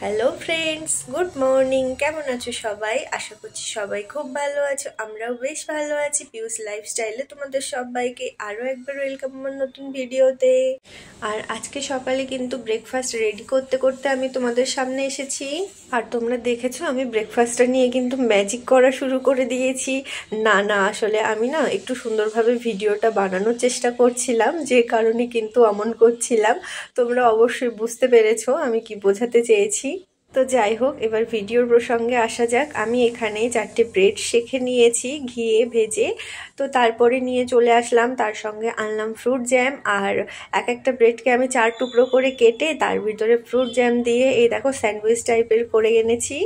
Hello friends, good morning. কেমন আছো সবাই? আশা করছি সবাই খুব ভালো আছো। আমরাও বেশ ভালো আছি। পিউস লাইফস্টাইলে তোমাদের সবাইকে আরও একবার ওয়েলকাম আমার নতুন ভিডিওতে। আর আজকে সকালে কিন্তু ব্রেকফাস্ট রেডি করতে করতে আমি তোমাদের সামনে এসেছি। আর তোমরা দেখেছো আমি ব্রেকফাস্টটা নিয়ে কিন্তু ম্যাজিক করা শুরু করে দিয়েছি। না আসলে আমি না একটু সুন্দরভাবে ভিডিওটা বানানোর চেষ্টা করছিলাম, যে কারণে কিন্তু অমন করছিলাম। তোমরা অবশ্যই বুঝতে পেরেছো আমি কি বোঝাতে চেয়েছি। তো যাই হোক, এবার ভিডিওর প্রসঙ্গে আসা যাক। আমি এখানে 4টে ব্রেড সেঁকে নিয়েছি ঘিয়ে ভেজে। তো তারপরে নিয়ে চলে আসলাম, তার সঙ্গে আনলাম ফ্রুট জ্যাম। আর একটা ব্রেডকে আমি 4 টুকরো করে কেটে তার ভিতরে ফ্রুট জ্যাম দিয়ে এই দেখো স্যান্ডউইচ টাইপের করে এনেছি।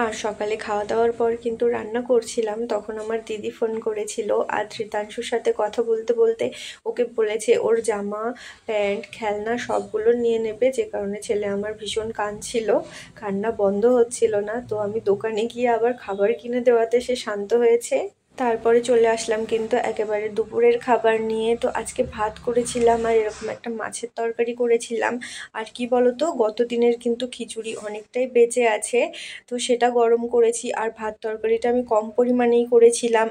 আর সকালে খাওয়া দাওয়ার পর কিন্তু রান্না করছিলাম, তখন আমার দিদি ফোন করেছিল। আর ধৃতাংশুর সাথে কথা বলতে বলতে ওকে বলেছে ওর জামা প্যান্ট খেলনা সবগুলো নিয়ে নেবে, যে কারণে ছেলে আমার ভীষণ কাঁদছিল, কান্না বন্ধ হচ্ছিল না। তো আমি দোকানে গিয়ে আবার খাবার কিনে দেওয়াতে সে শান্ত হয়েছে। তারপরে চলে আসলাম কিন্তু একেবারে দুপুরের খাবার নিয়ে। তো আজকে ভাত করেছিলাম আর এরকম একটা মাছের তরকারি করেছিলাম। আর কি বলতো, গত দিনের কিন্তু খিচুড়ি অনেকটাই বেঁচে আছে, তো সেটা গরম করেছি। আর ভাত তরকারিটা আমি কম পরিমাণেই করেছিলাম।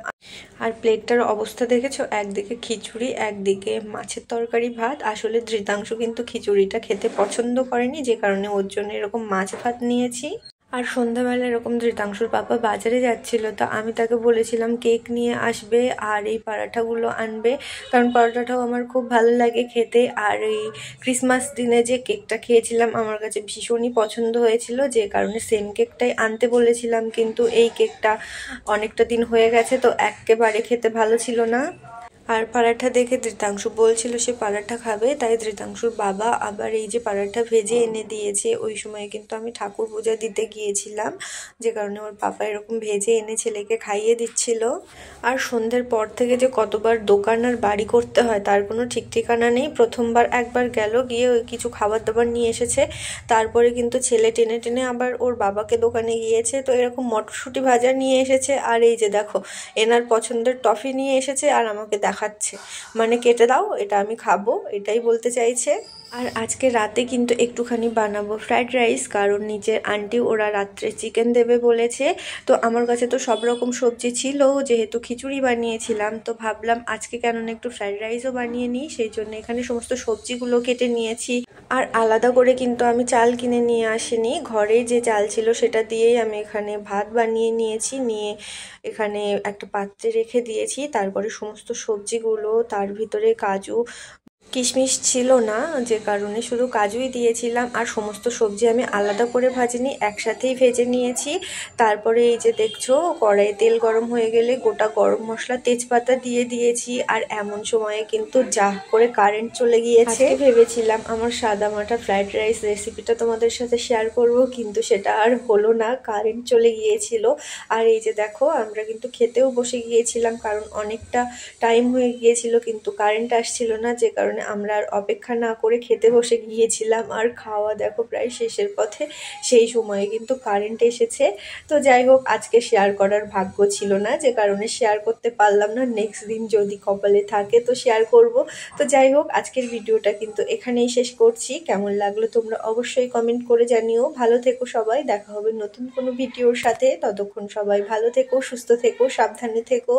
আর প্লেটটার অবস্থা দেখেছো, একদিকে খিচুড়ি একদিকে মাছের তরকারি ভাত। আসলে ধৃতাংশ কিন্তু খিচুড়িটা খেতে পছন্দ করেনি, যে কারণে ওর জন্য এরকম মাছ ভাত নিয়েছি। আর সন্ধ্যাবেলা এরকম ধৃতাংশুর পাপা বাজারে যাচ্ছিল, তো আমি তাকে বলেছিলাম কেক নিয়ে আসবে আর এই পরাঠাগুলো আনবে, কারণ পরোটাটাও আমার খুব ভালো লাগে খেতে। আর এই ক্রিসমাস দিনে যে কেকটা খেয়েছিলাম আমার কাছে ভীষণই পছন্দ হয়েছিল, যে কারণে সেম কেকটাই আনতে বলেছিলাম। কিন্তু এই কেকটা অনেকটা দিন হয়ে গেছে, তো একেবারে খেতে ভালো ছিল না। আর পরাঠা দেখে ধৃতাংশু বলছিল সে পরাঠা খাবে, তাই ধৃতাংশুর বাবা আবার এই যে পরাঠা ভেজে এনে দিয়েছে। ওই সময় কিন্তু আমি ঠাকুর পূজা দিতে গিয়েছিলাম, যে কারণে ওর পাপা এরকম ভেজে এনে ছেলেকে খাইয়ে দিচ্ছিল। আর সন্ধ্যের পর থেকে যে কতবার দোকান আর বাড়ি করতে হয় তার কোনো ঠিক ঠিকানা নেই। প্রথমবার একবার গেল, গিয়ে ওই কিছু খাবার দাবার নিয়ে এসেছে। তারপরে কিন্তু ছেলে টেনে টেনে আবার ওর বাবাকে দোকানে গিয়েছে। তো এরকম মটরশুঁটি ভাজা নিয়ে এসেছে, আর এই যে দেখো এনার পছন্দের টফি নিয়ে এসেছে আর আমাকে দেখাচ্ছে, মানে কেটে দাও এটা আমি খাবো, এটাই বলতে চাইছে। আর আজকে রাতে কিন্তু একটুখানি বানাবো ফ্রাইড রাইস, কারণ নিচের আন্টি ওরা রাত্রে চিকেন দেবে বলেছে। তো আমার কাছে তো সব রকম সবজি ছিল, যেহেতু খিচুড়ি বানিয়েছিলাম, তো ভাবলাম আজকে কেননা একটু ফ্রাইড রাইসও বানিয়ে নিই। সেই জন্য এখানে সমস্ত সবজিগুলো কেটে নিয়েছি। আর আলাদা করে কিন্তু আমি চাল কিনে নিয়ে আসিনি, ঘরে যে চাল ছিল সেটা দিয়েই আমি এখানে ভাত বানিয়ে নিয়েছি। নিয়ে এখানে একটা পাত্রে রেখে দিয়েছি। তারপরে সমস্ত সবজিগুলো, তার ভিতরে কাজু কিশমিশ ছিল না, যে কারণে শুধু কাজুই দিয়েছিলাম। আর সমস্ত সবজি আমি আলাদা করে ভাজিনি, একসাথেই ভেজে নিয়েছি। তারপরে এই যে দেখছো কড়াইয়ে তেল গরম হয়ে গেলে গোটা গরম মশলা তেজপাতা দিয়ে দিয়েছি। আর এমন সময়ে কিন্তু যা করে কারেন্ট চলে গিয়েছে। ভেবেছিলাম আমার সাদা মাটা ফ্রাইড রাইস রেসিপিটা তোমাদের সাথে শেয়ার করব, কিন্তু সেটা আর হলো না, কারেন্ট চলে গিয়েছিল। আর এই যে দেখো আমরা কিন্তু খেতেও বসে গিয়েছিলাম, কারণ অনেকটা টাইম হয়ে গিয়েছিল কিন্তু কারেন্ট আসছিল না, যে কারণে আমরা আর অপেক্ষা না করে খেতে বসে গিয়েছিলাম। আর খাওয়া দেখো প্রায় শেষের পথে, সেই সময়ে কিন্তু কারেন্ট এসেছে। তো যাই হোক, আজকে শেয়ার করার ভাগ্য ছিল না, যে কারণে শেয়ার করতে পারলাম না। নেক্সট দিন যদি কপালে থাকে তো শেয়ার করব। তো যাই হোক, আজকের ভিডিওটা কিন্তু এখানেই শেষ করছি। কেমন লাগলো তোমরা অবশ্যই কমেন্ট করে জানিও। ভালো থেকো সবাই, দেখা হবে নতুন কোনো ভিডিওর সাথে। ততক্ষণ সবাই ভালো থেকো, সুস্থ থেকো, সাবধানে থেকো।